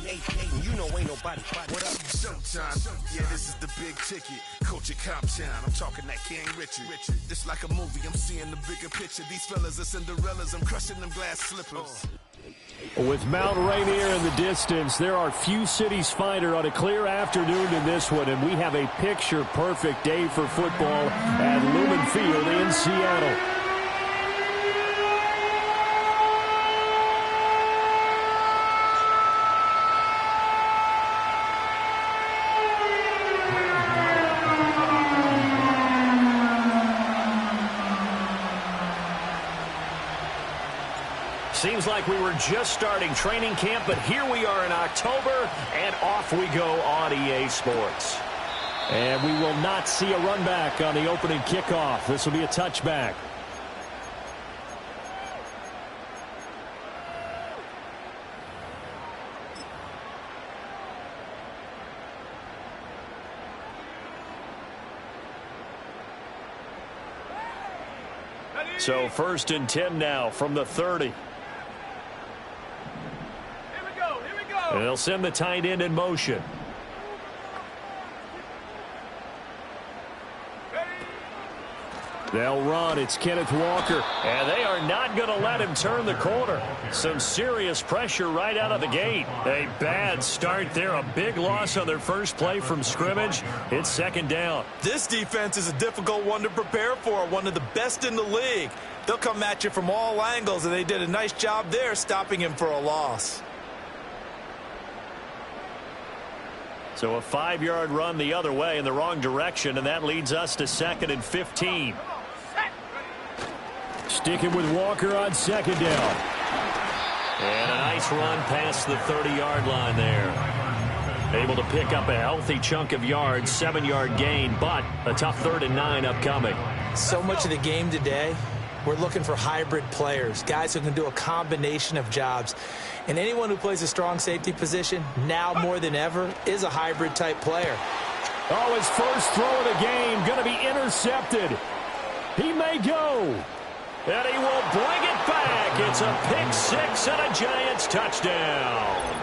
You know ain't nobody. What up? Showtime. Yeah, this is the big ticket. Coach at Cop Town. I'm talking that King Richard. This like a movie. I'm seeing the bigger picture. These fellas are Cinderellas. I'm crushing them glass slippers. With Mount Rainier in the distance, there are few cities finer on a clear afternoon than this one, and we have a picture-perfect day for football at Lumen Field in Seattle. Seems like we were just starting training camp, but here we are in October, and off we go on EA Sports. And we will not see a run back on the opening kickoff. This will be a touchback. So 1st and 10 now from the 30. And they'll send the tight end in motion. They'll run. It's Kenneth Walker. And they are not going to let him turn the corner. Some serious pressure right out of the gate. A bad start there. A big loss on their first play from scrimmage. It's 2nd down. This defense is a difficult one to prepare for. One of the best in the league. They'll come at you from all angles, and they did a nice job there stopping him for a loss. So a 5-yard run the other way in the wrong direction, and that leads us to 2nd and 15. Sticking with Walker on 2nd down. And a nice run past the 30-yard line there. Able to pick up a healthy chunk of yards, 7-yard gain, but a tough 3rd and 9 upcoming. So much of the game today, we're looking for hybrid players, guys who can do a combination of jobs. And anyone who plays a strong safety position, now more than ever, is a hybrid-type player. Oh, his first throw of the game going to be intercepted. He may go. And he will bring it back. It's a pick six and a Giants touchdown.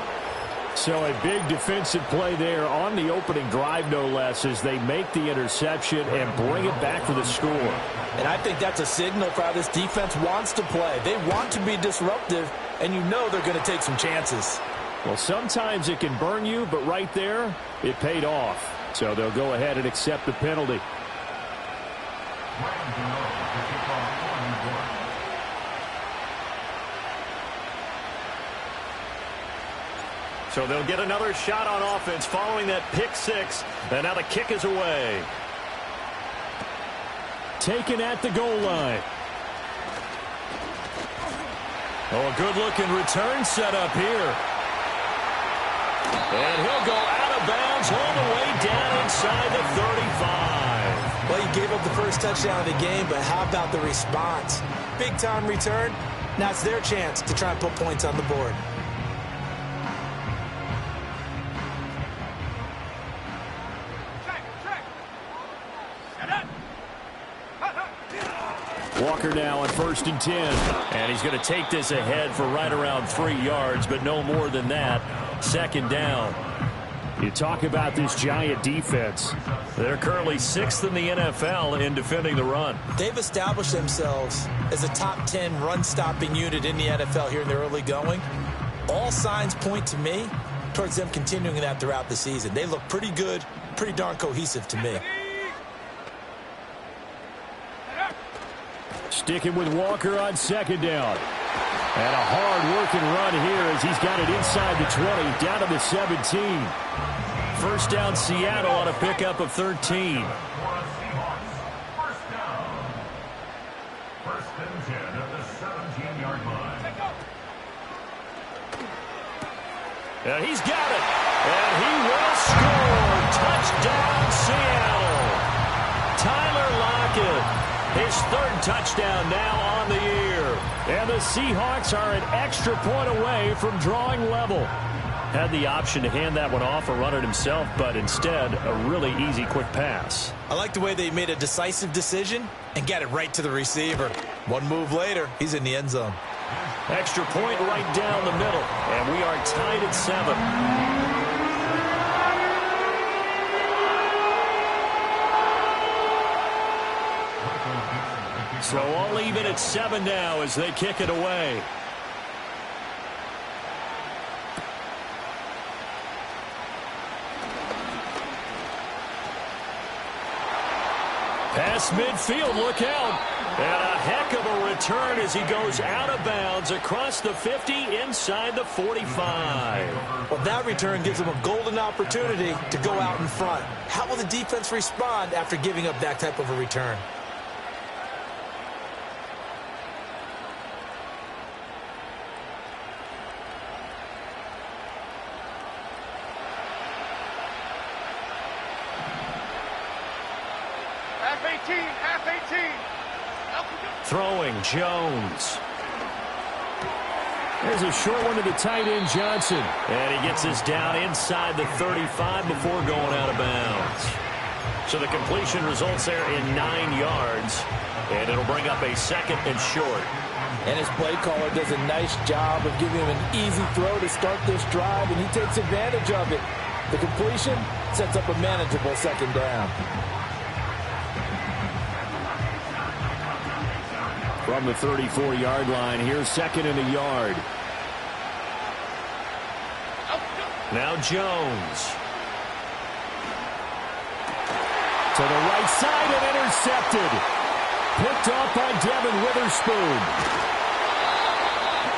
So a big defensive play there on the opening drive, no less, as they make the interception and bring it back for the score. And I think that's a signal for how this defense wants to play. They want to be disruptive, and you know they're going to take some chances. Well, sometimes it can burn you, but right there, it paid off. So they'll go ahead and accept the penalty. So they'll get another shot on offense following that pick six. And now the kick is away. Taken at the goal line. Oh, a good-looking return set up here. And he'll go out of bounds all the way down inside the 35. Well, you gave up the first touchdown of the game, but how about the response? Big-time return. Now it's their chance to try and put points on the board. Walker now on 1st and 10. And he's going to take this ahead for right around 3 yards, but no more than that. 2nd down. You talk about this Giant defense. They're currently 6th in the NFL in defending the run. They've established themselves as a top 10 run-stopping unit in the NFL here in the early going. All signs point to me towards them continuing that throughout the season. They look pretty good, pretty darn cohesive to me. Sticking with Walker on 2nd down. And a hard-working run here as he's got it inside the 20, down to the 17. First down, Seattle on a pickup of 13. And he's got it. And he will score. Touchdown, Seattle. Tyler Lockett. His 3rd touchdown now on the year. And the Seahawks are an extra point away from drawing level. Had the option to hand that one off or run it himself, but instead, a really easy quick pass. I like the way they made a decisive decision and got it right to the receiver. One move later, he's in the end zone. Extra point right down the middle, and we are tied at 7. So all even at 7 now as they kick it away. Past midfield, look out. And a heck of a return as he goes out of bounds across the 50 inside the 45. Well, that return gives him a golden opportunity to go out in front. How will the defense respond after giving up that type of a return? Throwing Jones. There's a short one to the tight end, Johnson. And he gets this down inside the 35 before going out of bounds. So the completion results there in 9 yards. And it'll bring up a second and short. And his play caller does a nice job of giving him an easy throw to start this drive, and he takes advantage of it. The completion sets up a manageable second down. From the 34-yard line, here's second and a yard. Now Jones. To the right side and intercepted. Picked off by Devin Witherspoon.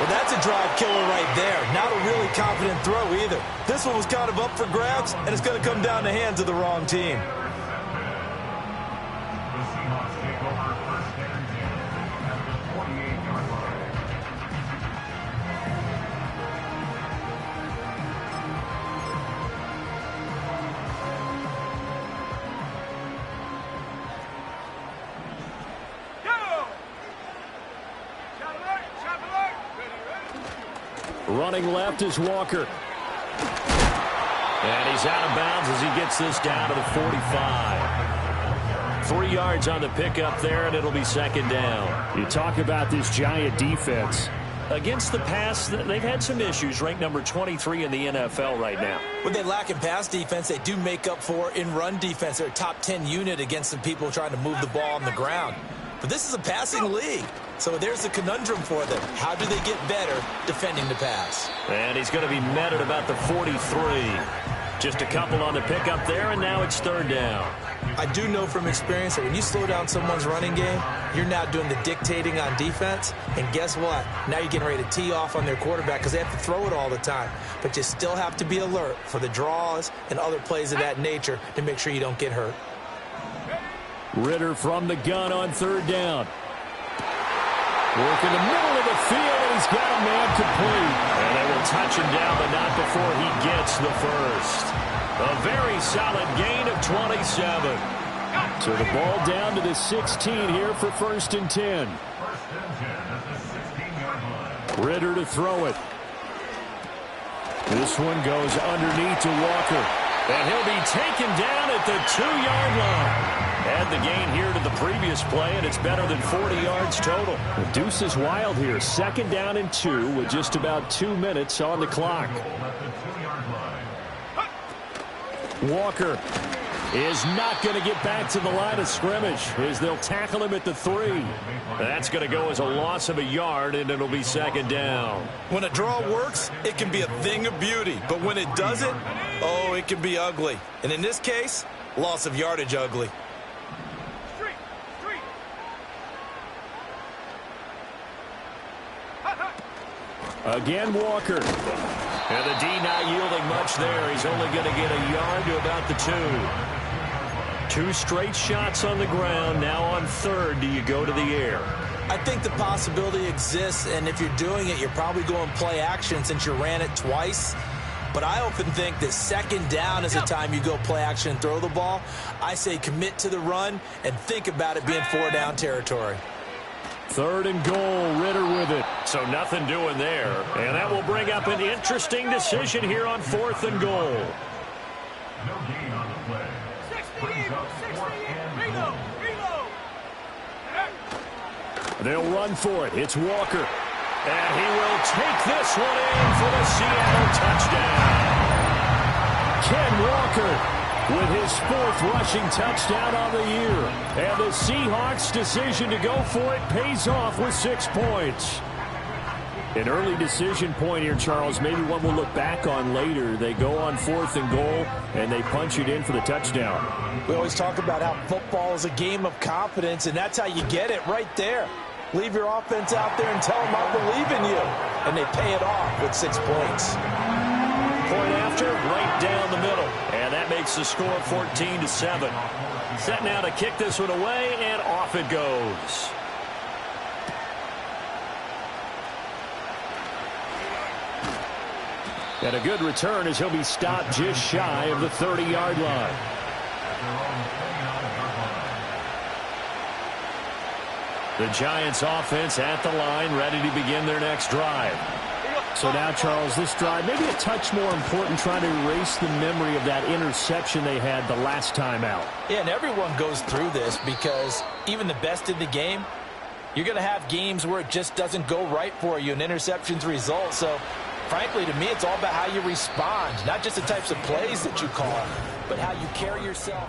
Well, that's a drive killer right there. Not a really confident throw either. This one was kind of up for grabs, and it's going to come down the hands of the wrong team. Running left is Walker. And he's out of bounds as he gets this down to the 45. 3 yards on the pickup there, and it'll be second down. You talk about this Giant defense. Against the pass, they've had some issues. Ranked number 23 in the NFL right now. When they lack in pass defense, they do make up for in run defense. They're a top 10 unit against some people trying to move the ball on the ground. But this is a passing league. So there's a conundrum for them. How do they get better defending the pass? And he's going to be met at about the 43. Just a couple on the pickup there, and now it's third down. I do know from experience that when you slow down someone's running game, you're now doing the dictating on defense. And guess what? Now you're getting ready to tee off on their quarterback because they have to throw it all the time. But you still have to be alert for the draws and other plays of that nature to make sure you don't get hurt. Ritter from the gun on third down. Work in the middle of the field, and he's got a man complete. And they will touch him down, but not before he gets the first. A very solid gain of 27. So the ball down to the 16 here for first and 10. Ritter to throw it. This one goes underneath to Walker. And he'll be taken down at the 2-yard line. Add the gain here to the previous play, and it's better than 40 yards total. The deuce is wild here. Second down and 2 with just about 2 minutes on the clock. Walker is not going to get back to the line of scrimmage as they'll tackle him at the 3. That's going to go as a loss of a yard, and it'll be second down. When a draw works, it can be a thing of beauty. But when it doesn't, oh, it can be ugly. And in this case, loss of yardage ugly. Again, Walker. And the D not yielding much there. He's only going to get a yard to about the 2. 2 straight shots on the ground. Now on third, do you go to the air? I think the possibility exists, and if you're doing it, you're probably going play action since you ran it twice. But I often think that second down is the time you go play action and throw the ball. I say commit to the run and think about it being 4-down territory. Third and goal, Ritter with it. So nothing doing there. And that will bring up an interesting decision here on 4th and goal. No gain on the play. 60 reload. They'll run for it. It's Walker. And he will take this one in for the Seattle touchdown. Ken Walker with his 4th rushing touchdown on the year. And the Seahawks' decision to go for it pays off with 6 points. An early decision point here, Charles, maybe one we'll look back on later. They go on 4th and goal, and they punch it in for the touchdown. We always talk about how football is a game of confidence, and that's how you get it right there. Leave your offense out there and tell them I believe in you. And they pay it off with 6 points. Point after, right down the middle. And that makes the score 14-7. Set now to kick this one away, and off it goes. And a good return as he'll be stopped just shy of the 30-yard line. The Giants offense at the line, ready to begin their next drive. So now, Charles, this drive maybe a touch more important, trying to erase the memory of that interception they had the last time out. Yeah, and everyone goes through this because even the best in the game, you're going to have games where it just doesn't go right for you and interceptions result. So, frankly, to me, it's all about how you respond, not just the types of plays that you call, but how you carry yourself.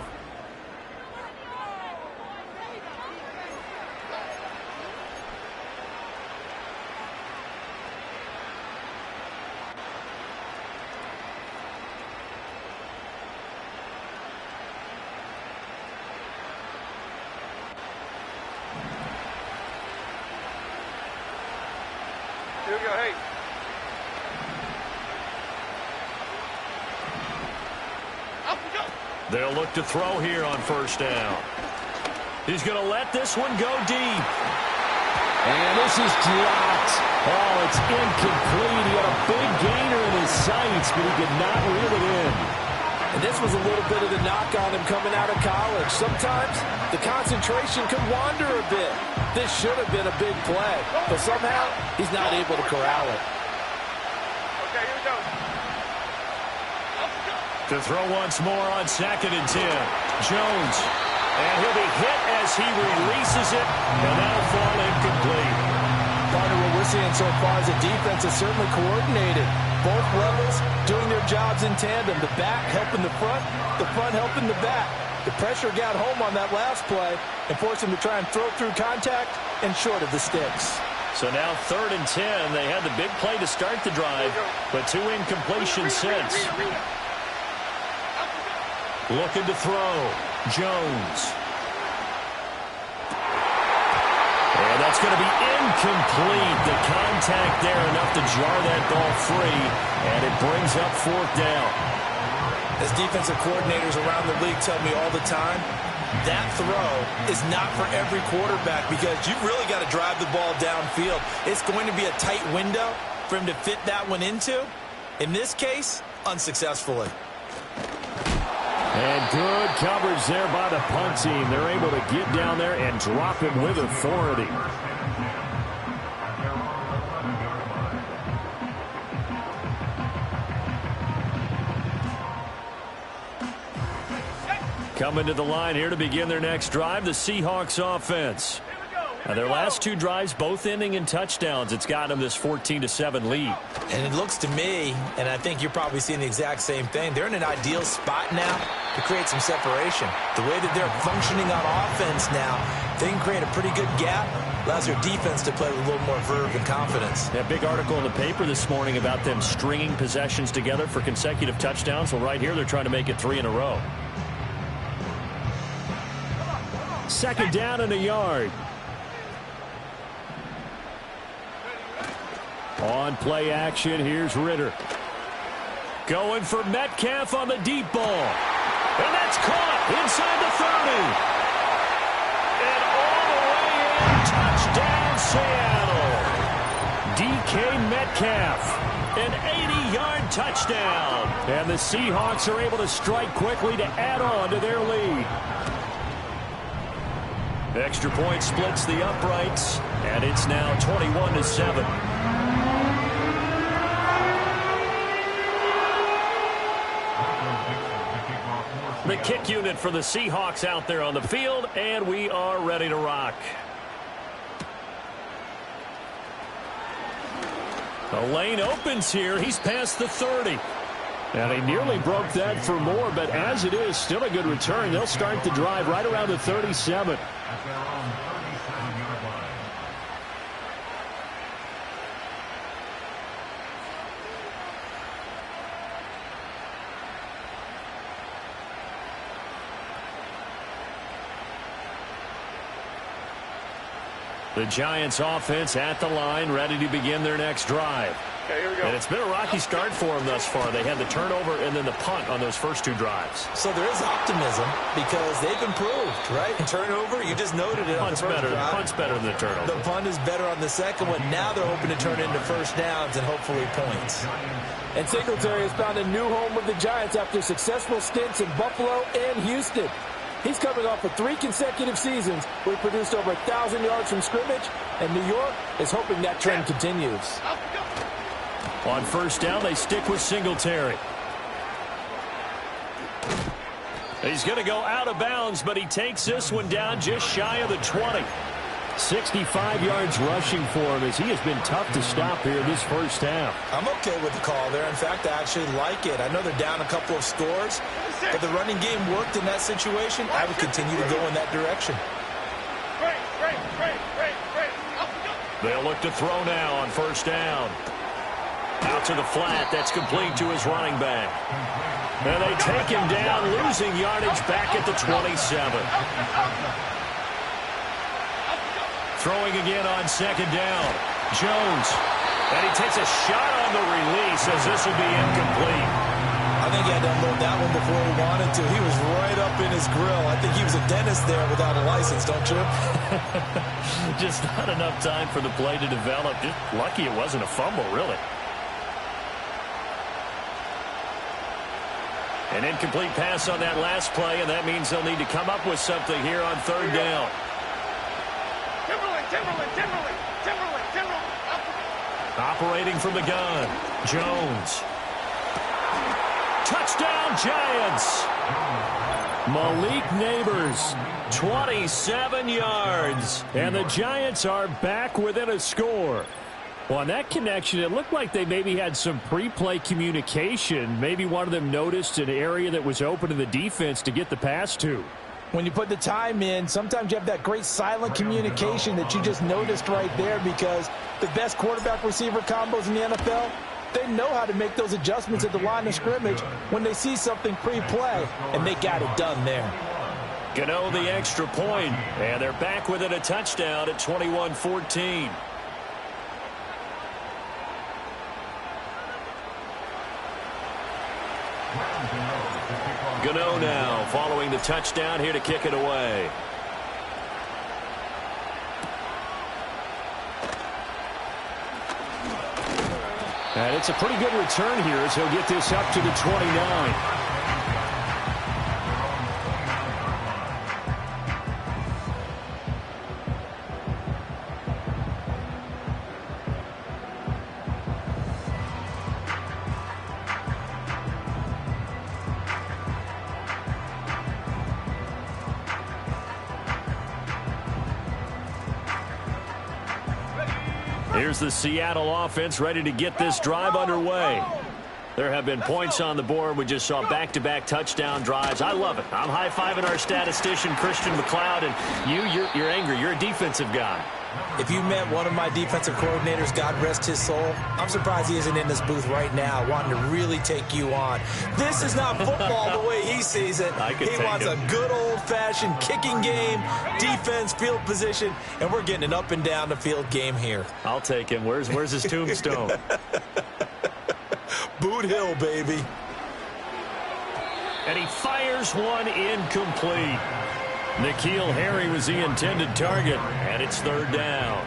Here we go, hey. They'll look to throw here on 1st down. He's going to let this one go deep. And this is dropped. Oh, it's incomplete. He had a big gainer in his sights, but he did not reel it in. And this was a little bit of the knock on him coming out of college. Sometimes the concentration can wander a bit. This should have been a big play, but somehow he's not able to corral it. Okay, here we go. To throw once more on 2nd and 10. Jones. And he'll be hit as he releases it, and that'll fall incomplete. Part of what we're seeing so far is the defense is certainly coordinated. Both levels doing their jobs in tandem. The back helping the front helping the back. The pressure got home on that last play and forced him to try and throw through contact and short of the sticks. So now 3rd and 10. They had the big play to start the drive, but 2 incompletions since. Looking to throw. Jones. And that's going to be incomplete. The contact there enough to jar that ball free, and it brings up 4th down. As defensive coordinators around the league tell me all the time, that throw is not for every quarterback because you've really got to drive the ball downfield. It's going to be a tight window for him to fit that one into. In this case, unsuccessfully. And good coverage there by the punt team. They're able to get down there and drop him with authority. Coming to the line here to begin their next drive, the Seahawks offense. Now, their last 2 drives, both ending in touchdowns. It's got them this 14-7 lead. And it looks to me, and I think you're probably seeing the exact same thing, they're in an ideal spot now to create some separation. The way that they're functioning on offense now, they can create a pretty good gap. Allows their defense to play with a little more verve and confidence. That big article in the paper this morning about them stringing possessions together for consecutive touchdowns. Well, right here, they're trying to make it 3 in a row. 2nd down and a yard. On play action, here's Ritter. Going for Metcalf on the deep ball. And that's caught inside the 30. And all the way in, touchdown Seattle. DK Metcalf, an 80-yard touchdown. And the Seahawks are able to strike quickly to add on to their lead. Extra point splits the uprights, and it's now 21-7. The kick unit for the Seahawks out there on the field, and we are ready to rock. The lane opens here. He's past the 30. And he nearly broke that for more, but as it is, still a good return. They'll start the drive right around the 37. At their own 37-yard line. The Giants offense at the line, ready to begin their next drive. Okay, here we go. And it's been a rocky start for them thus far. They had the turnover and then the punt on those first two drives. So there is optimism because they've improved, right? Turnover, you just noted it on the first drive. Punt's better than the turnover. The punt is better on the second one. Now they're hoping to turn into first downs and hopefully points. And Singletary has found a new home with the Giants after successful stints in Buffalo and Houston. He's coming off of 3 consecutive seasons where he produced over 1,000 yards from scrimmage, and New York is hoping that trend continues. On first down, they stick with Singletary. He's going to go out of bounds, but he takes this one down just shy of the 20. 65 yards rushing for him as he has been tough to stop here this first half. I'm okay with the call there. In fact, I actually like it. I know they're down a couple of scores, but the running game worked in that situation. I would continue to go in that direction. They'll look to throw now on first down. Out to the flat. That's complete to his running back. And they take him down, losing yardage back at the 27. Throwing again on second down. Jones. And he takes a shot on the release as this will be incomplete. I think he had to unload that one before he wanted to. He was right up in his grill. I think he was a dentist there without a license, don't you? Just not enough time for the play to develop. Just lucky it wasn't a fumble, really. An incomplete pass on that last play, and that means they'll need to come up with something here on third down. Timberland. Operating from the gun. Jones. Touchdown, Giants. Malik Neighbors, 27 yards. And the Giants are back within a score. Well, on that connection, it looked like they maybe had some pre-play communication. Maybe one of them noticed an area that was open to the defense to get the pass to. When you put the time in, sometimes you have that great silent communication that you just noticed right there, because the best quarterback-receiver combos in the NFL, they know how to make those adjustments at the line of scrimmage when they see something pre-play, and they got it done there. Gano the extra point, and they're back within a touchdown at 21-14. Gano now following the touchdown here to kick it away. And it's a pretty good return here as he'll get this up to the 29. Here's the Seattle offense ready to get this drive underway. There have been points on the board. We just saw back-to-back touchdown drives. I love it. I'm high-fiving our statistician, Christian McLeod, and you're angry. You're a defensive guy. If you met one of my defensive coordinators, God rest his soul, I'm surprised he isn't in this booth right now wanting to really take you on. This is not football the way he sees it. He wants a good old-fashioned kicking game, defense, field position, and we're getting an up-and-down-the-field game here. I'll take him. Where's his tombstone? Boot Hill, baby. And he fires one incomplete. N'Keal Harry was the intended target, and it's third down.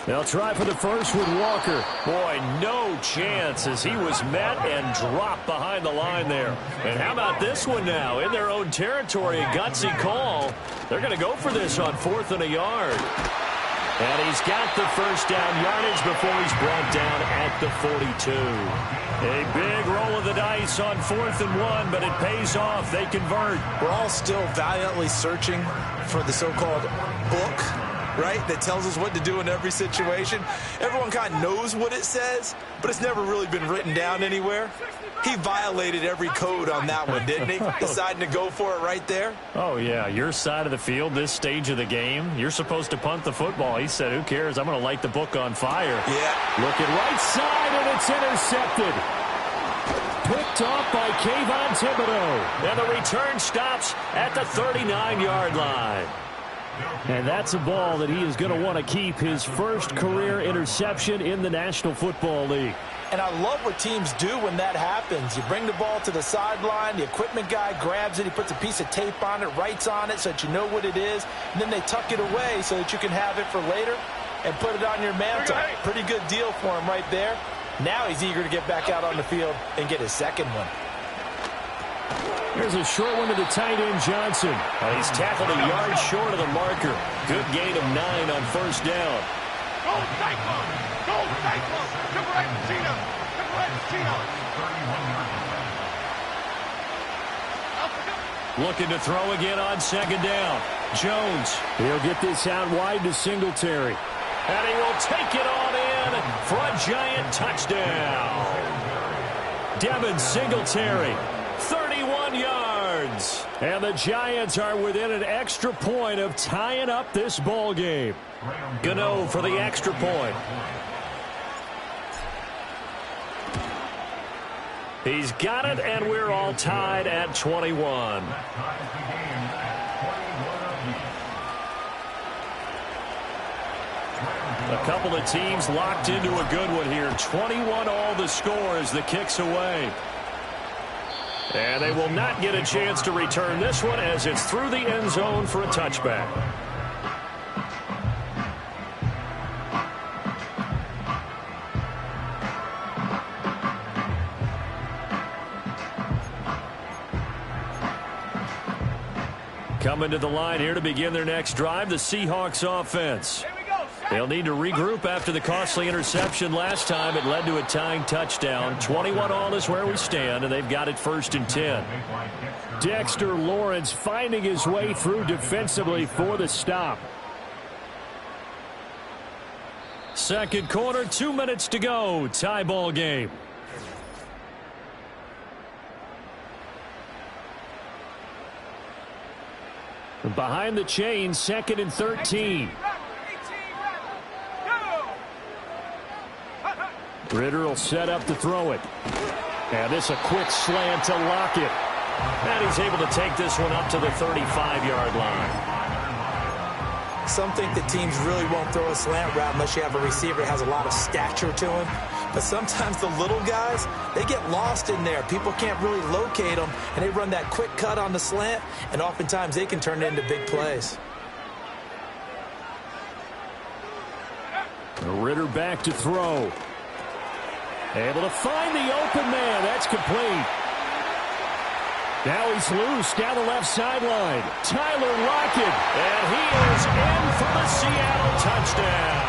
They'll try for the first with Walker. Boy, no chance as he was met and dropped behind the line there. And how about this one now? In their own territory, a gutsy call. They're going to go for this on 4th and a yard. And he's got the first down yardage before he's brought down at the 42. A big roll of the dice on 4th and 1, but it pays off. They convert. We're all still valiantly searching for the so-called book, right, that tells us what to do in every situation. Everyone kind of knows what it says, but it's never really been written down anywhere. He violated every code on that one, didn't he? Deciding to go for it right there. Oh, yeah, your side of the field, this stage of the game, you're supposed to punt the football. He said, who cares? I'm going to light the book on fire. Yeah. Looking right side, and it's intercepted. Picked off by Kayvon Thibodeau. And the return stops at the 39-yard line. And that's a ball that he is going to want to keep, his first career interception in the National Football League. And I love what teams do when that happens. You bring the ball to the sideline, the equipment guy grabs it, he puts a piece of tape on it, writes on it so that you know what it is, and then they tuck it away so that you can have it for later and put it on your mantle. Pretty good deal for him right there. Now he's eager to get back out on the field and get his second one. Here's a short one to the tight end, Johnson. He's tackled a yard short of the marker. Good gain of 9 on first down. Go Cyclones! Go Cyclones! Cina! Looking to throw again on second down. Jones. He'll get this out wide to Singletary. And he will take it on in for a giant touchdown. Devin Singletary, 31 yards. And the Giants are within an extra point of tying up this ball game. Gano for the extra point. He's got it, and we're all tied at 21. A couple of teams locked into a good one here. 21 all the score as the kick's away. And they will not get a chance to return this one as it's through the end zone for a touchback. Coming to the line here to begin their next drive, the Seahawks offense. They'll need to regroup after the costly interception last time. It led to a tying touchdown. 21 all is where we stand, and they've got it 1st and 10. Dexter Lawrence finding his way through defensively for the stop. Second quarter, 2 minutes to go. Tie ball game. Behind the chain, 2nd and 13. Ritter will set up to throw it. And this a quick slant to Lockett. And he's able to take this one up to the 35-yard line. Some think that teams really won't throw a slant route unless you have a receiver that has a lot of stature to him. But sometimes the little guys, they get lost in there. People can't really locate them, and they run that quick cut on the slant, and oftentimes they can turn it into big plays. Ritter back to throw. Able to find the open man. That's complete. Now he's loose down the left sideline. Tyler Lockett. And he is in for the Seattle touchdown.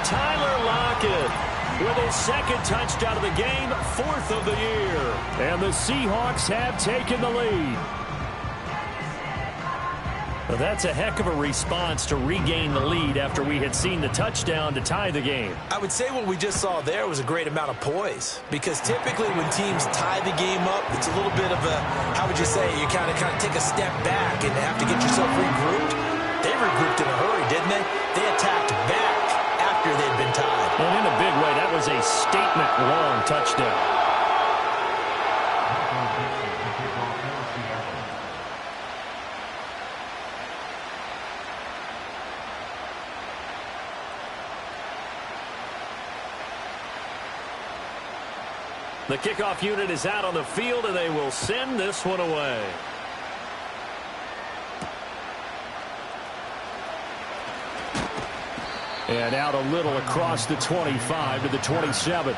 Tyler Lockett with his second touchdown of the game, 4th of the year. And the Seahawks have taken the lead. Well, that's a heck of a response to regain the lead after we had seen the touchdown to tie the game. I would say what we just saw there was a great amount of poise, because typically when teams tie the game up, it's a little bit of a, how would you say, you kind of take a step back and have to get yourself regrouped. They regrouped in a hurry, didn't they? They attacked back after they'd been tied. And in a big way, that was a statement-long touchdown. The kickoff unit is out on the field, and they will send this one away. And out a little across the 25 to the 27.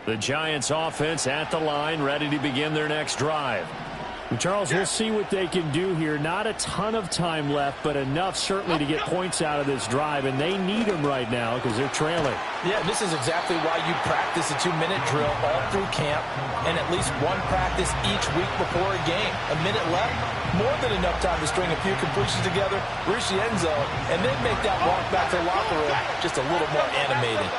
The Giants offense at the line, ready to begin their next drive. Charles, we'll see what they can do here. Not a ton of time left, but enough certainly to get points out of this drive, and they need them right now because they're trailing. Yeah, this is exactly why you practice a 2-minute drill all through camp and at least one practice each week before a game. A minute left, more than enough time to string a few completions together, reach the end zone, and then make that walk back to the locker room just a little more animated.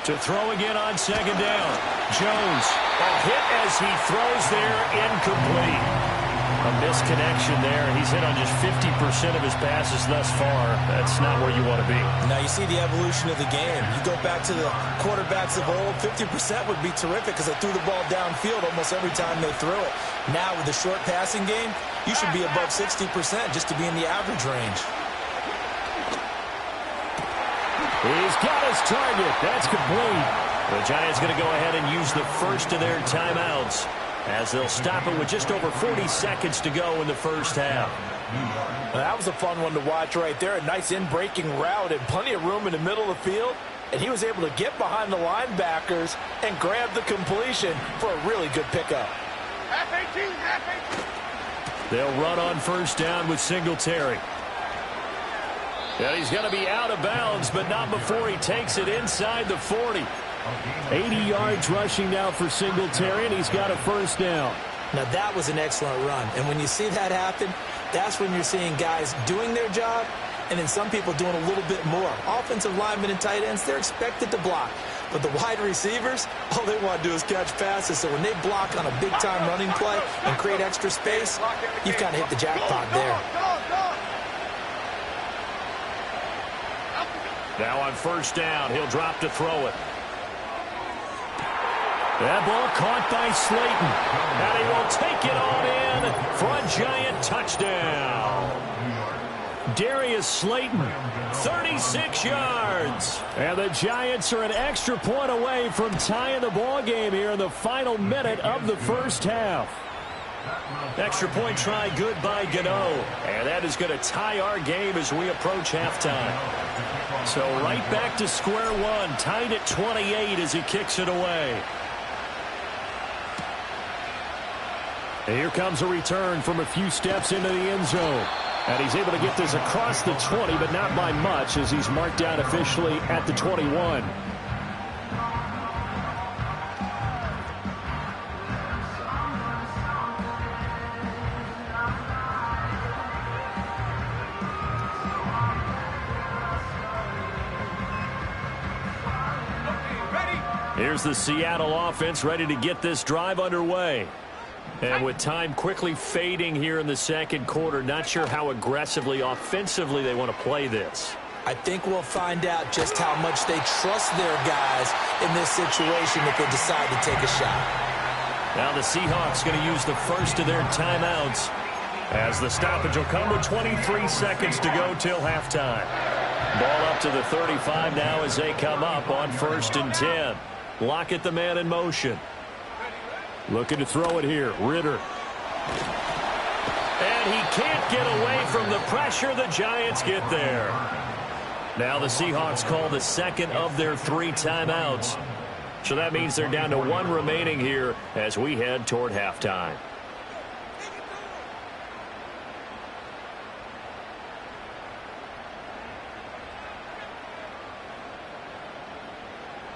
To throw again on second down. Jones, a hit as he throws there, incomplete. A misconnection there. He's hit on just 50% of his passes thus far. That's not where you want to be. Now you see the evolution of the game. You go back to the quarterbacks of old, 50% would be terrific because they threw the ball downfield almost every time they threw it. Now with the short passing game, you should be above 60% just to be in the average range. He's got his target. That's complete. The Giants going to go ahead and use the first of their timeouts as they'll stop it with just over 40 seconds to go in the first half. That was a fun one to watch right there. A nice in-breaking route and plenty of room in the middle of the field. And he was able to get behind the linebackers and grab the completion for a really good pickup. Half 18, half 18. They'll run on first down with Singletary. And he's going to be out of bounds, but not before he takes it inside the 40. 80 yards rushing now for Singletary, and he's got a first down. Now that was an excellent run. And when you see that happen, that's when you're seeing guys doing their job and then some people doing a little bit more. Offensive linemen and tight ends, they're expected to block. But the wide receivers, all they want to do is catch passes. So when they block on a big-time running play and create extra space, you've kind of hit the jackpot there. Now on first down, he'll drop to throw it. That ball caught by Slayton. And he will take it on in for a Giant touchdown. Darius Slayton, 36 yards. And the Giants are an extra point away from tying the ball game here in the final minute of the first half. Extra point try good by Gano. And that is going to tie our game as we approach halftime. So right back to square one, tied at 28 as he kicks it away. And here comes a return from a few steps into the end zone. And he's able to get this across the 20, but not by much as he's marked down officially at the 21. Here's the Seattle offense ready to get this drive underway. And with time quickly fading here in the second quarter, not sure how aggressively, offensively they want to play this. I think we'll find out just how much they trust their guys in this situation if they decide to take a shot. Now the Seahawks going to use the first of their timeouts as the stoppage will come with 23 seconds to go till halftime. Ball up to the 35 now as they come up on 1st and 10. Lockett the man in motion. Looking to throw it here. Ritter. And he can't get away from the pressure. The Giants get there. Now the Seahawks call the second of their 3 timeouts. So that means they're down to 1 remaining here as we head toward halftime.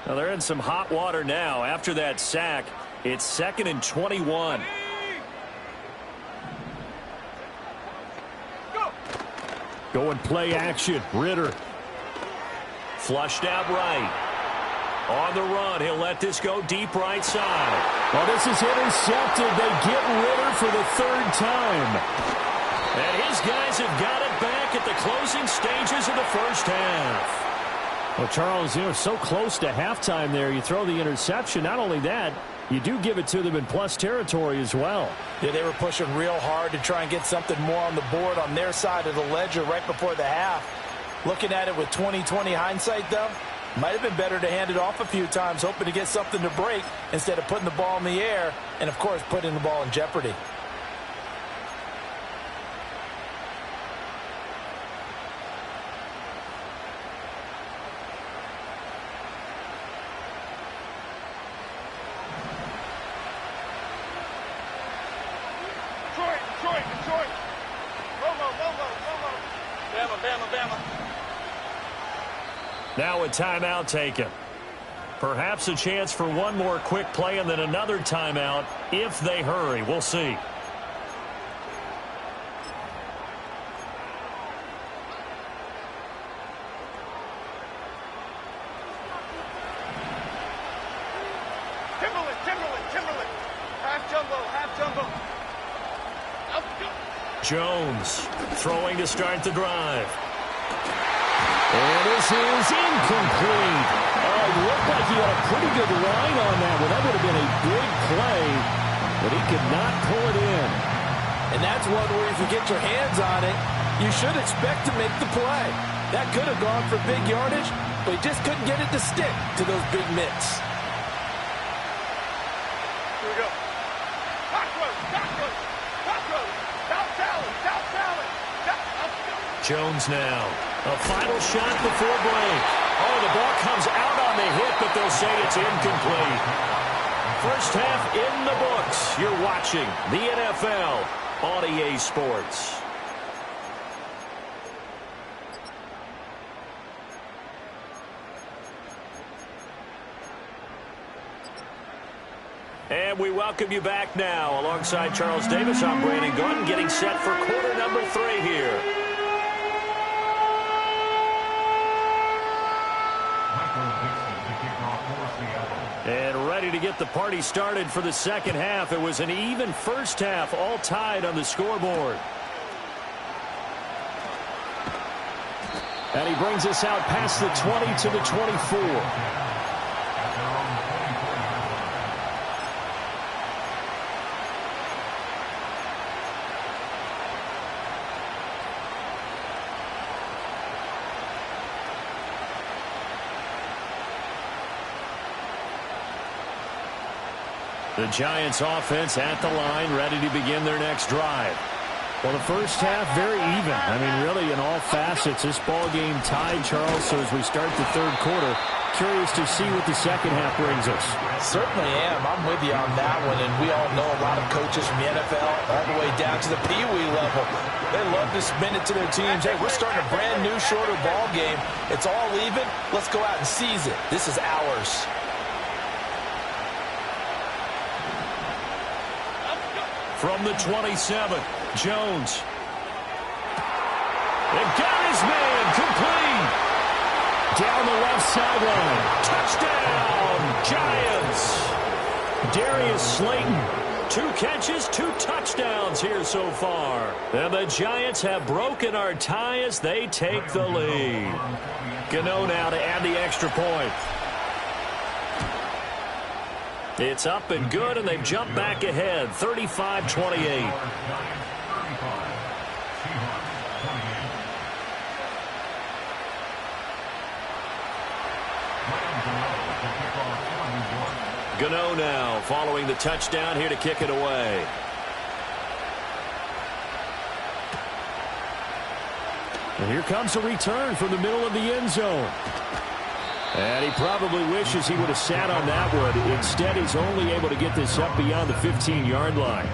Now they're in some hot water now. After that sack, it's 2nd and 21. Going play action. Ritter. Flushed out right. On the run, he'll let this go deep right side. Well, this is intercepted. They get Ritter for the 3rd time. And his guys have got it back at the closing stages of the first half. Well, Charles, you know, so close to halftime there. You throw the interception. Not only that, you do give it to them in plus territory as well. Yeah, they were pushing real hard to try and get something more on the board on their side of the ledger right before the half. Looking at it with 20/20 hindsight, though, Might have been better to hand it off a few times, hoping to get something to break instead of putting the ball in the air and, of course, putting the ball in jeopardy. Detroit. Low. Bama. Now a timeout taken. Perhaps a chance for one more quick play and then another timeout if they hurry. We'll see. Timberland. Half jumbo. Jones throwing to start the drive. And this is incomplete. Oh, it looked like he had a pretty good line on that one. That would have been a big play, but he could not pull it in. And that's one where if you get your hands on it, you should expect to make the play. That could have gone for big yardage, but he just couldn't get it to stick to those big mitts. Here we go. Jones now. A final shot before break. Oh, the ball comes out on the hit, but they'll say it's incomplete. First half in the books. You're watching the NFL on EA Sports. And we welcome you back now. Alongside Charles Davis, I'm Brandon Gordon, getting set for quarter number 3 here. And ready to get the party started for the second half. It was an even first half, all tied on the scoreboard. And he brings us out past the 20 to the 24. The Giants offense at the line, ready to begin their next drive. Well, the first half, very even. I mean, really, in all facets, this ball game tied, Charles. So as we start the third quarter, curious to see what the second half brings us. Certainly am. I'm with you on that one. And we all know a lot of coaches from the NFL all the way down to the Pee Wee level. They love to spin it to their teams. Hey, we're starting a brand new, shorter ball game. It's all even. Let's go out and seize it. This is ours. From the 27, Jones. And got his man, complete. Down the left sideline. Touchdown, Giants. Darius Slayton, 2 catches, 2 touchdowns here so far. And the Giants have broken our tie as they take the lead. Gano now to add the extra point. It's up and good, and they've jumped back ahead, 35-28. Gano now following the touchdown here to kick it away. And here comes a return from the middle of the end zone. And he probably wishes he would have sat on that one. Instead, he's only able to get this up beyond the 15-yard line.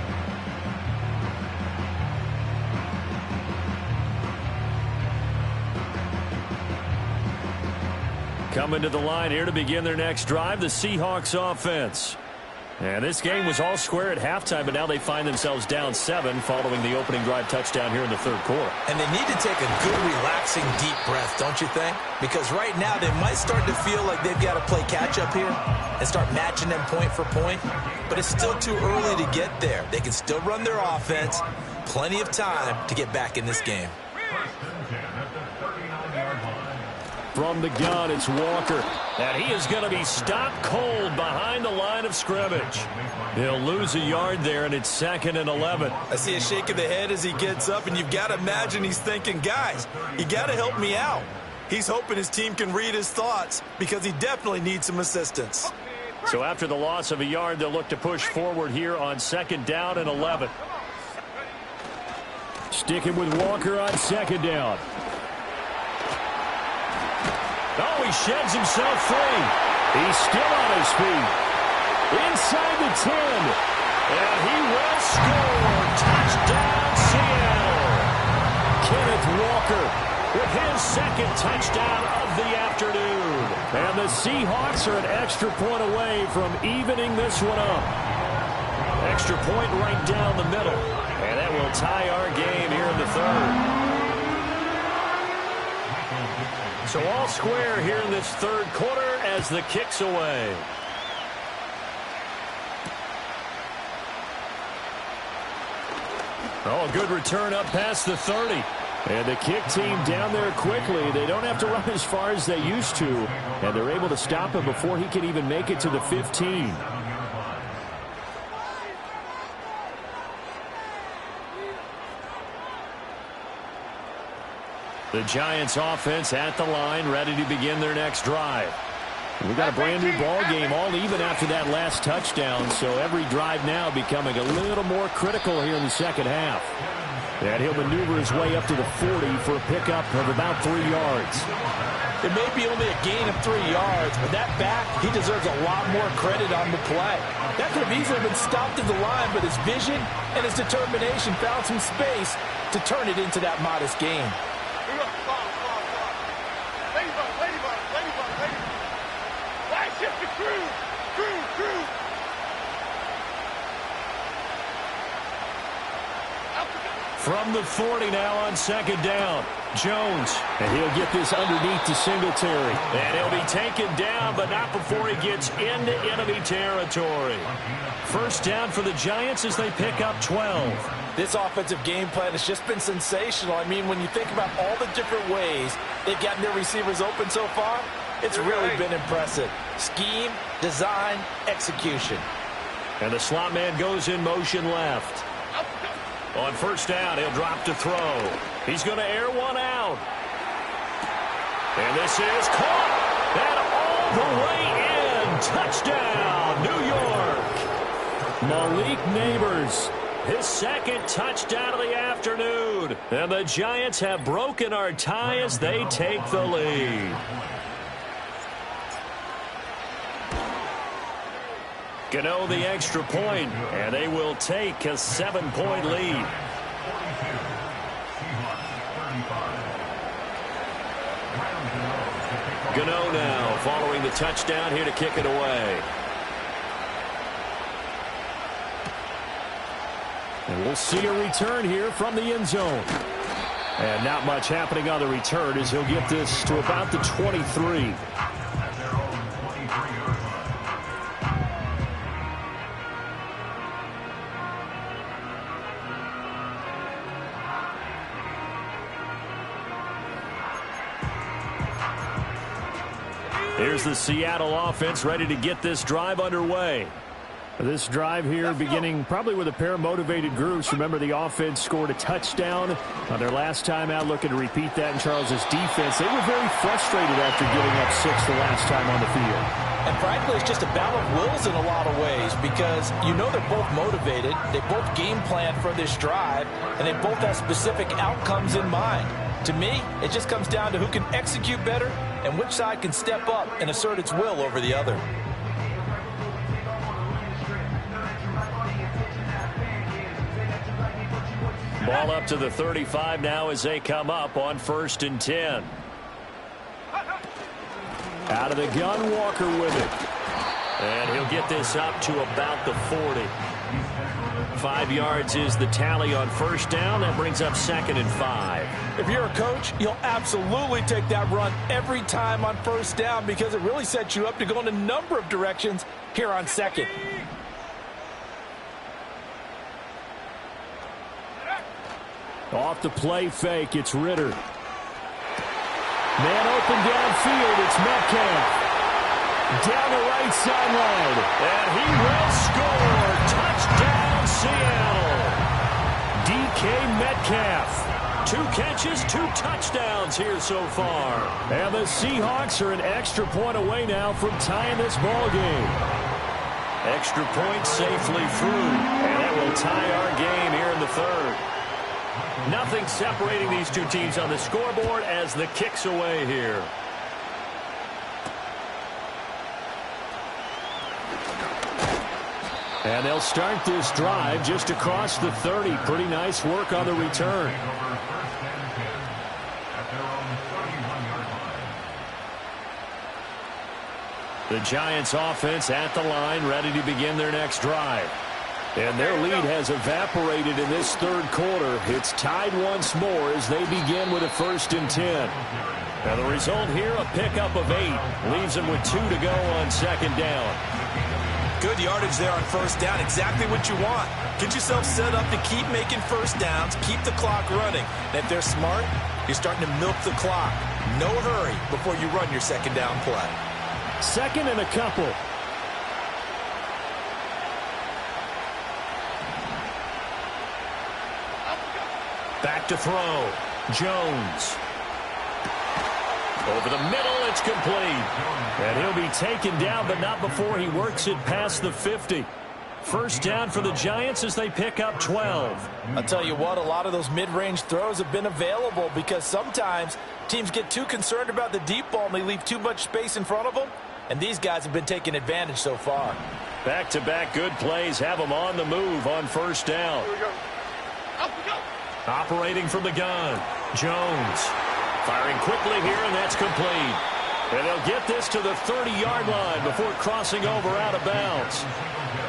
Coming to the line here to begin their next drive, the Seahawks offense. And this game was all square at halftime, but now they find themselves down 7 following the opening drive touchdown here in the third quarter. And they need to take a good, relaxing, deep breath, don't you think? Because right now they might start to feel like they've got to play catch-up here and start matching them point for point. But it's still too early to get there. They can still run their offense. Plenty of time to get back in this game. From the gun, it's Walker. And he is going to be stopped cold behind the line of scrimmage. He'll lose a yard there, and it's 2nd and 11. I see a shake of the head as he gets up, and you've got to imagine he's thinking, guys, you got to help me out. He's hoping his team can read his thoughts because he definitely needs some assistance. So after the loss of a yard, they'll look to push forward here on 2nd down and 11. Sticking with Walker on 2nd down. Oh, he sheds himself free. He's still on his feet. Inside the 10. And he will score. Touchdown, Seattle. Kenneth Walker with his 2nd touchdown of the afternoon. And the Seahawks are an extra point away from evening this one up. Extra point right down the middle. And that will tie our game here in the 3rd. So all square here in this 3rd quarter as the kick's away. Oh, good return up past the 30. And the kick team down there quickly. They don't have to run as far as they used to. And they're able to stop him before he can even make it to the 15. The Giants offense at the line, ready to begin their next drive. We got a brand new ball game, all even after that last touchdown. So every drive now becoming a little more critical here in the 2nd half. And he'll maneuver his way up to the 40 for a pickup of about 3 yards. It may be only a gain of 3 yards, but that back, he deserves a lot more credit on the play. That could have easily been stopped at the line, but his vision and his determination found some space to turn it into that modest gain. From the 40 now on 2nd down. Jones. And he'll get this underneath to Singletary. And he'll be taken down, but not before he gets into enemy territory. 1st down for the Giants as they pick up 12. This offensive game plan has just been sensational. I mean, when you think about all the different ways they've gotten their receivers open so far, it's really been impressive. Scheme, design, execution. And the slot man goes in motion left. On 1st down, he'll drop to throw. He's going to air one out. And this is caught. And all the way in. Touchdown, New York. Malik Neighbors. His 2nd touchdown of the afternoon. And the Giants have broken our tie as they take the lead. Gano the extra point, and they will take a 7-point lead. Gano now following the touchdown here to kick it away. And we'll see a return here from the end zone. And not much happening on the return as he'll get this to about the 23. Here's the Seattle offense ready to get this drive underway. This drive here beginning probably with a pair of motivated groups. Remember, the offense scored a touchdown on their last time out, looking to repeat that in Charles's defense. They were very frustrated after giving up 6 the last time on the field. And frankly, it's just a battle of wills in a lot of ways because you know they're both motivated. They both game plan for this drive, and they both have specific outcomes in mind. To me, it just comes down to who can execute better and which side can step up and assert its will over the other. Ball up to the 35 now as they come up on 1st and 10. Out of the gun, Walker with it. And he'll get this up to about the 40. 5 yards is the tally on 1st down. That brings up 2nd and 5. If you're a coach, you'll absolutely take that run every time on 1st down because it really sets you up to go in a number of directions here on 2nd. Off the play fake, it's Ritter. Man open downfield, it's Metcalf. Down the right sideline. And he will score. Touchdown, Seattle. DK Metcalf. 2 catches, 2 touchdowns here so far. And the Seahawks are an extra point away now from tying this ball game. Extra point safely through, and that will tie our game here in the third. Nothing separating these two teams on the scoreboard as the kick's away here. And they'll start this drive just across the 30. Pretty nice work on the return. The Giants offense at the line, ready to begin their next drive. And their lead has evaporated in this third quarter. It's tied once more as they begin with a 1st and 10. And the result here, a pickup of 8. Leaves them with 2 to go on 2nd down. Good yardage there on 1st down. Exactly what you want. Get yourself set up to keep making 1st downs, keep the clock running. And if they're smart, you're starting to milk the clock. No hurry before you run your 2nd down play. 2nd and a couple. Back to throw. Jones. Over the middle, it's complete. And he'll be taken down, but not before he works it past the 50. 1st down for the Giants as they pick up 12. I'll tell you what, a lot of those mid-range throws have been available because sometimes teams get too concerned about the deep ball and they leave too much space in front of them. And these guys have been taking advantage so far. Back-to-back good plays have them on the move on 1st down. Here we go. Up we go. Operating from the gun. Jones. Firing quickly here, and that's complete. And they'll get this to the 30-yard line before crossing over out of bounds.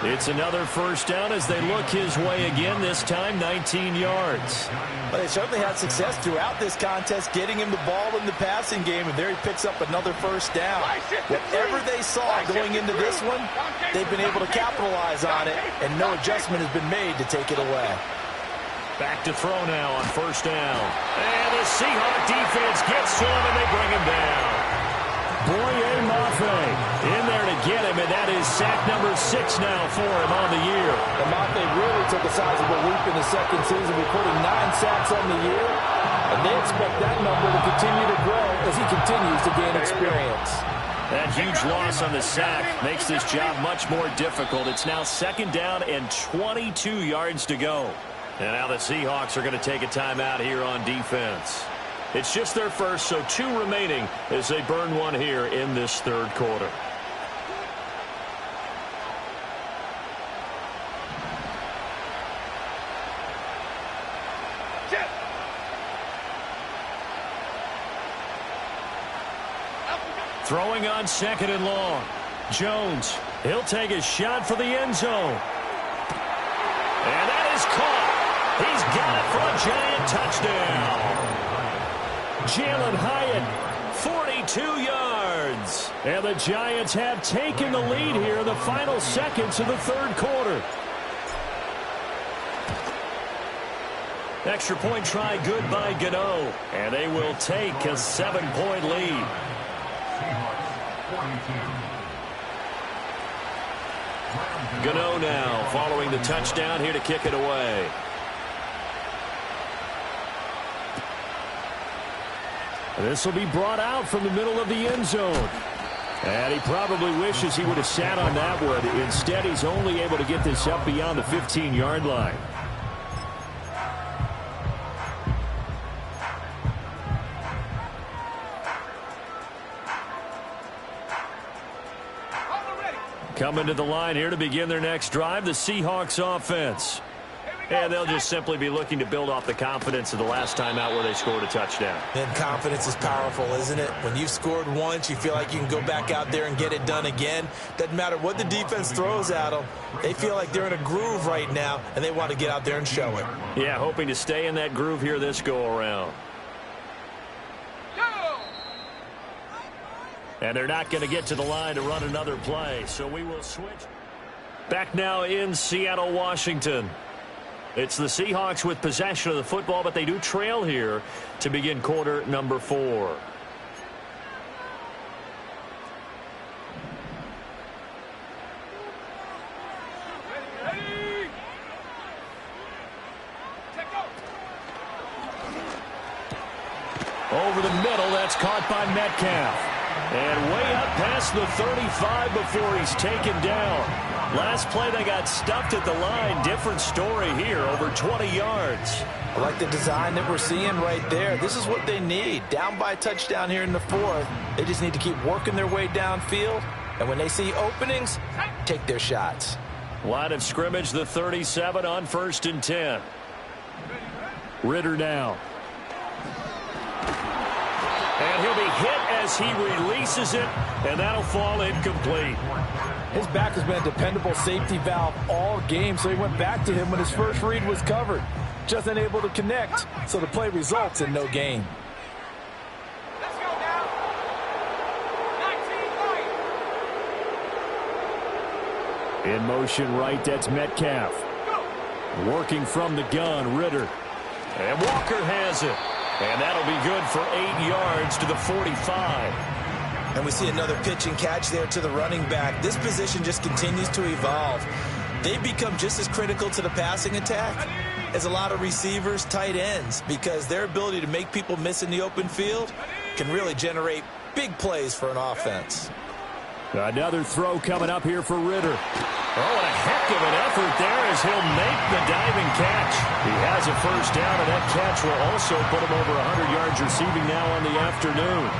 It's another 1st down as they look his way again, this time 19 yards. But they certainly had success throughout this contest, getting him the ball in the passing game, and there he picks up another 1st down. Whatever they saw going into this one, they've been able to capitalize on it, and no adjustment has been made to take it away. Back to throw now on 1st down. And the Seahawks defense gets to him, and they bring him down. Boye Mafe in there to get him, and that is sack number 6 now for him on the year. And Mafe really took a sizable leap in the 2nd season, recording 9 sacks on the year. And they expect that number to continue to grow as he continues to gain experience. That huge loss on the sack makes this job much more difficult. It's now 2nd down and 22 yards to go. And now the Seahawks are going to take a timeout here on defense. It's just their first, so 2 remaining as they burn one here in this 3rd quarter. Throwing on 2nd and long. Jones, he'll take a shot for the end zone. And that is caught. He's got it for a Giant touchdown. Jalen Hyatt, 42 yards. And the Giants have taken the lead here in the final seconds of the 3rd quarter. Extra point try good by Gano. And they will take a 7-point lead. Gano now following the touchdown here to kick it away. This will be brought out from the middle of the end zone. And he probably wishes he would have sat on that one. Instead, he's only able to get this up beyond the 15-yard line. Coming to the line here to begin their next drive, the Seahawks offense. And they'll just simply be looking to build off the confidence of the last time out where they scored a touchdown. And confidence is powerful, isn't it? When you've scored once, you feel like you can go back out there and get it done again. Doesn't matter what the defense throws at them. They feel like they're in a groove right now, and they want to get out there and show it. Yeah, hoping to stay in that groove here this go-around. And they're not going to get to the line to run another play, so we will switch. Back now in Seattle, Washington. It's the Seahawks with possession of the football, but they do trail here to begin quarter number 4. over the middle. That's caught by Metcalf. And way up past the 35 before he's taken down. Last play, they got stuffed at the line. Different story here, over 20 yards. I like the design that we're seeing right there. This is what they need. Down by a touchdown here in the fourth. They just need to keep working their way downfield. And when they see openings, take their shots. Line of scrimmage, the 37 on 1st and 10. Ritter now. And he'll be hit as he releases it, and that'll fall incomplete. His back has been a dependable safety valve all game, so he went back to him when his first read was covered. Just unable to connect, so the play results in no gain. Let's go now. 19 right. In motion right, that's Metcalf. Go. Working from the gun, Ritter. And Walker has it. And that'll be good for 8 yards to the 45. And we see another pitch and catch there to the running back. This position just continues to evolve. They become just as critical to the passing attack as a lot of receivers, tight ends, because their ability to make people miss in the open field can really generate big plays for an offense. Another throw coming up here for Ritter. Oh, and a heck of an effort there as he'll make the diving catch. He has a first down, and that catch will also put him over 100 yards receiving now on the afternoon.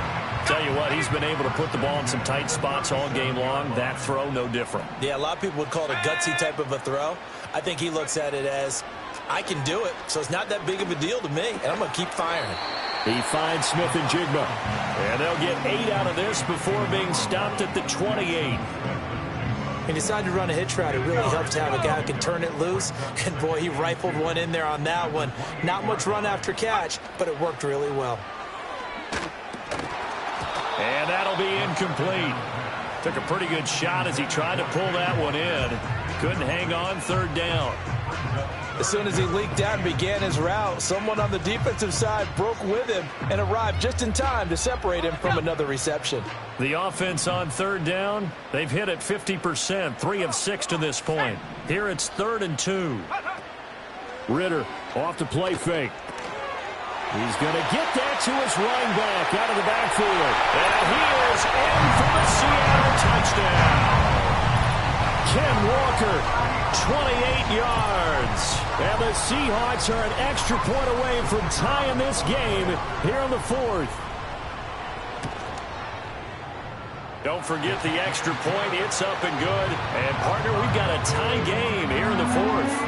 Tell you what, he's been able to put the ball in some tight spots all game long. That throw, no different. Yeah, a lot of people would call it a gutsy type of a throw. I think he looks at it as, I can do it, so it's not that big of a deal to me, and I'm going to keep firing. He finds Smith and Jigma. And they'll get 8 out of this before being stopped at the 28. He decided to run a hitch route. It really helps to have a guy who can turn it loose. And, boy, he rifled one in there on that one. Not much run after catch, but it worked really well. And that'll be incomplete. Took a pretty good shot as he tried to pull that one in. Couldn't hang on, 3rd down. As soon as he leaked out and began his route, someone on the defensive side broke with him and arrived just in time to separate him from another reception. The offense on 3rd down, they've hit it 50%, 3 of 6 to this point. Here it's 3rd and 2. Ritter off to play fake. He's going to get that to his running back out of the backfield. And he is in for the Seattle touchdown. Ken Walker, 28 yards. And the Seahawks are an extra point away from tying this game here in the 4th. Don't forget the extra point. It's up and good. And, partner, we've got a tie game here in the 4th.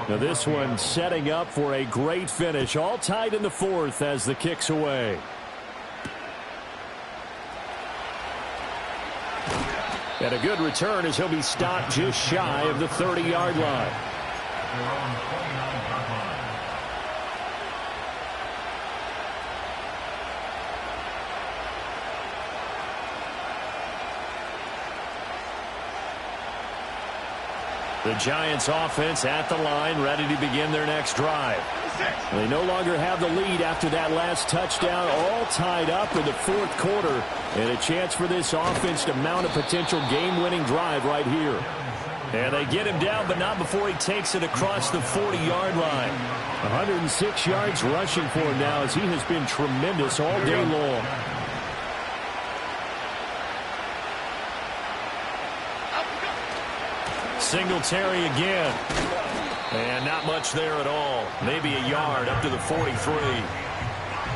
Now this one setting up for a great finish. All tied in the 4th as the kick's away. And a good return as he'll be stopped just shy of the 30-yard line. The Giants offense at the line, ready to begin their next drive. They no longer have the lead after that last touchdown, all tied up in the 4th quarter, and a chance for this offense to mount a potential game-winning drive right here. And they get him down, but not before he takes it across the 40-yard line. 106 yards rushing for him now as he has been tremendous all day long. Singletary again. And not much there at all. Maybe a yard up to the 43.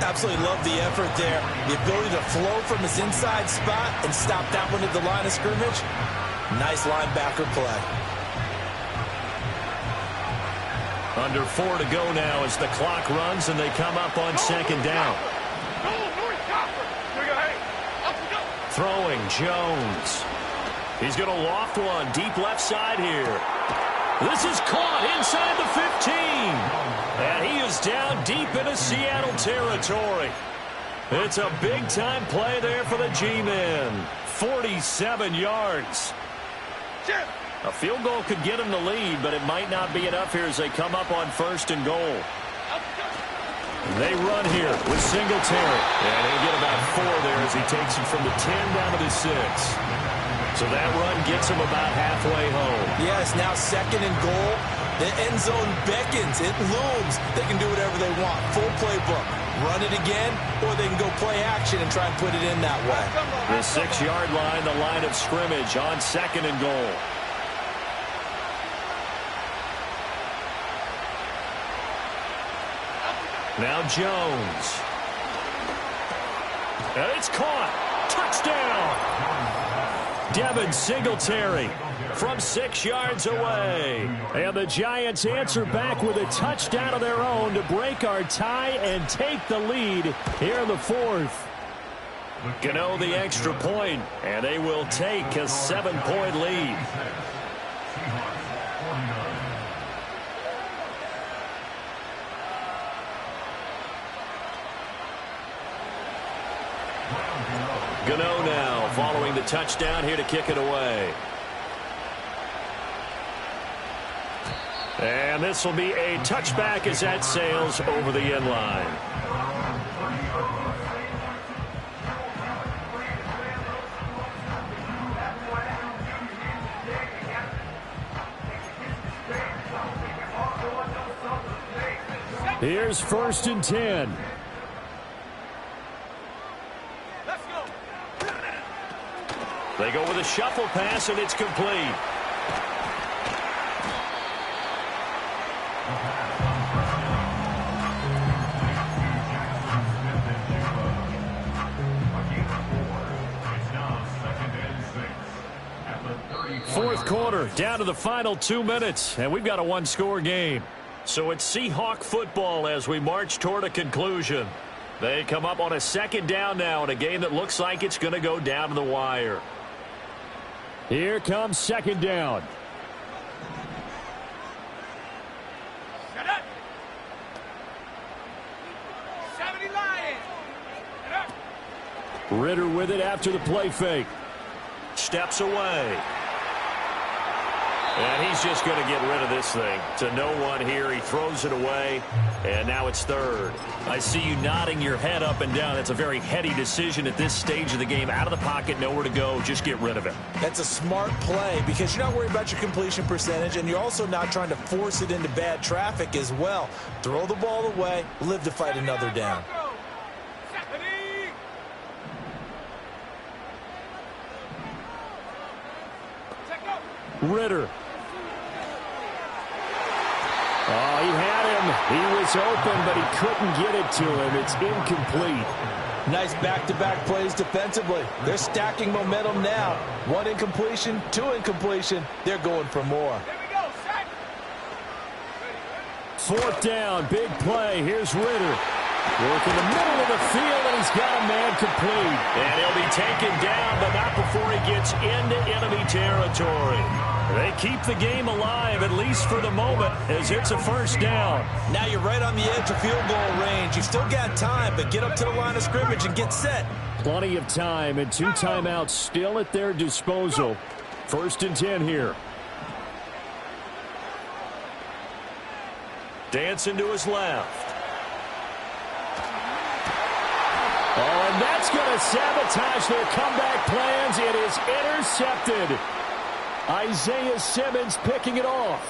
Absolutely love the effort there. The ability to flow from his inside spot and stop that one at the line of scrimmage. Nice linebacker play. Under 4 to go now as the clock runs and they come up on 2nd down. Throwing Jones. He's going to loft one deep left side here. This is caught inside the 15. And he is down deep into Seattle territory. It's a big-time play there for the G-men. 47 yards. A field goal could get him the lead, but it might not be enough here as they come up on 1st and goal. They run here with Singletary. And he'll get about 4 there as he takes it from the 10 down to the 6. So that run gets him about halfway home. Yeah, it's now 2nd and goal. The end zone beckons. It looms. They can do whatever they want. Full playbook. Run it again, or they can go play action and try and put it in that way. The 6-yard line, the line of scrimmage on 2nd and goal. Now Jones. And it's caught. Touchdown. Devin Singletary from 6 yards away. And the Giants answer back with a touchdown of their own to break our tie and take the lead here in the 4th. Gano the extra point, and they will take a 7-point lead. Gano now following the touchdown here to kick it away. And this will be a touchback as that sails over the end line. Here's 1st and 10. They go with a shuffle pass, and it's complete. Fourth quarter, down to the final 2 minutes, and we've got a one-score game. So it's Seahawk football as we march toward a conclusion. They come up on a 2nd down now in a game that looks like it's going to go down to the wire. Here comes 2nd down. Shut up. 70 Lions. Shut up. Ritter with it after the play fake. Steps away. And he's just going to get rid of this thing. To no one here. He throws it away. And now it's 3rd. I see you nodding your head up and down. That's a very heady decision at this stage of the game. Out of the pocket, nowhere to go. Just get rid of it. That's a smart play because you're not worried about your completion percentage, and you're also not trying to force it into bad traffic as well. Throw the ball away, live to fight another down. Ritter. Oh, he had him. He was open, but he couldn't get it to him. It's incomplete. Nice back-to-back plays defensively. They're stacking momentum now. 1 incompletion, 2 incompletion. They're going for more. 4th down, big play. Here's Ritter. Work in the middle of the field, and he's got a man complete. And he'll be taken down, but not before he gets into enemy territory. They keep the game alive, at least for the moment, as it's a 1st down. Now you're right on the edge of field goal range. You've still got time, but get up to the line of scrimmage and get set. Plenty of time, and 2 timeouts still at their disposal. 1st and 10 here. Dancing to his left. Oh, and that's going to sabotage their comeback plans. It is intercepted. Isaiah Simmons picking it off.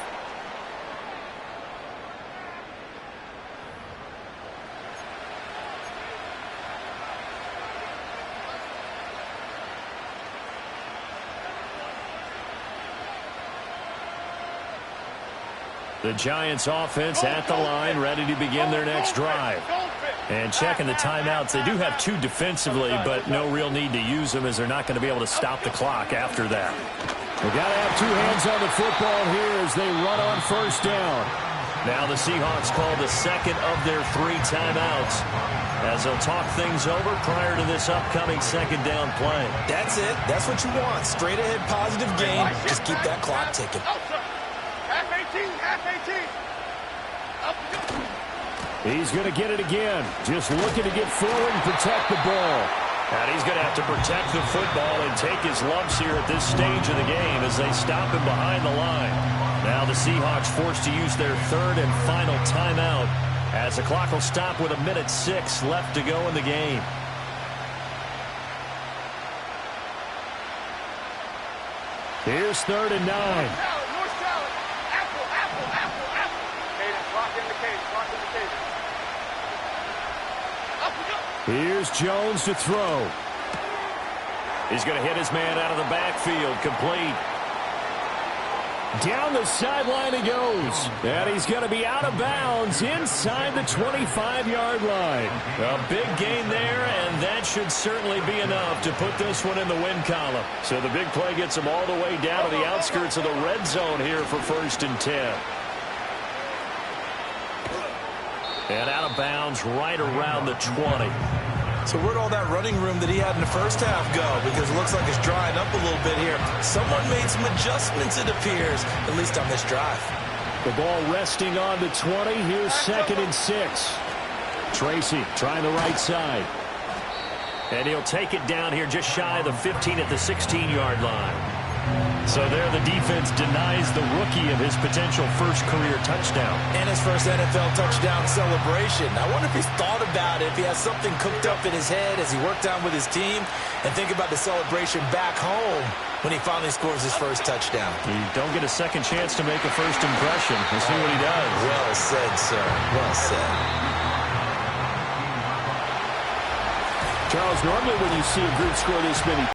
The Giants offense at the line, ready to begin their next drive. And checking the timeouts, they do have 2 defensively, but no real need to use them as they're not going to be able to stop the clock after that. They got to have 2 hands on the football here as they run on 1st down. Now the Seahawks call the 2nd of their 3 timeouts as they'll talk things over prior to this upcoming 2nd down play. That's it. That's what you want. Straight ahead positive gain. Just keep that clock ticking. Half 18, half 18. He's going to get it again. Just looking to get forward and protect the ball. And he's going to have to protect the football and take his lumps here at this stage of the game as they stop him behind the line. Now the Seahawks forced to use their 3rd and final timeout as the clock will stop with 1:06 left to go in the game. Here's 3rd and 9. North Salad. Apple, apple, apple. Here's Jones to throw. He's going to hit his man out of the backfield. Complete. Down the sideline he goes. And he's going to be out of bounds inside the 25-yard line. A big gain there, and that should certainly be enough to put this one in the win column. So the big play gets him all the way down to the outskirts of the red zone here for 1st and 10. And out of bounds right around the 20. So where'd all that running room that he had in the first half go? Because it looks like it's drying up a little bit here. Someone made some adjustments, it appears, at least on this drive. The ball resting on the 20. Here's 2nd and 6. Tracy trying the right side. And he'll take it down here just shy of the 15 at the 16-yard line. So there the defense denies the rookie of his potential first career touchdown. And his first NFL touchdown celebration. I wonder if he's thought about it, if he has something cooked up in his head as he worked out with his team, and think about the celebration back home when he finally scores his first touchdown. You don't get a second chance to make a first impression. We'll see what he does. Well said, sir. Well said. Charles, normally when you see a group score this many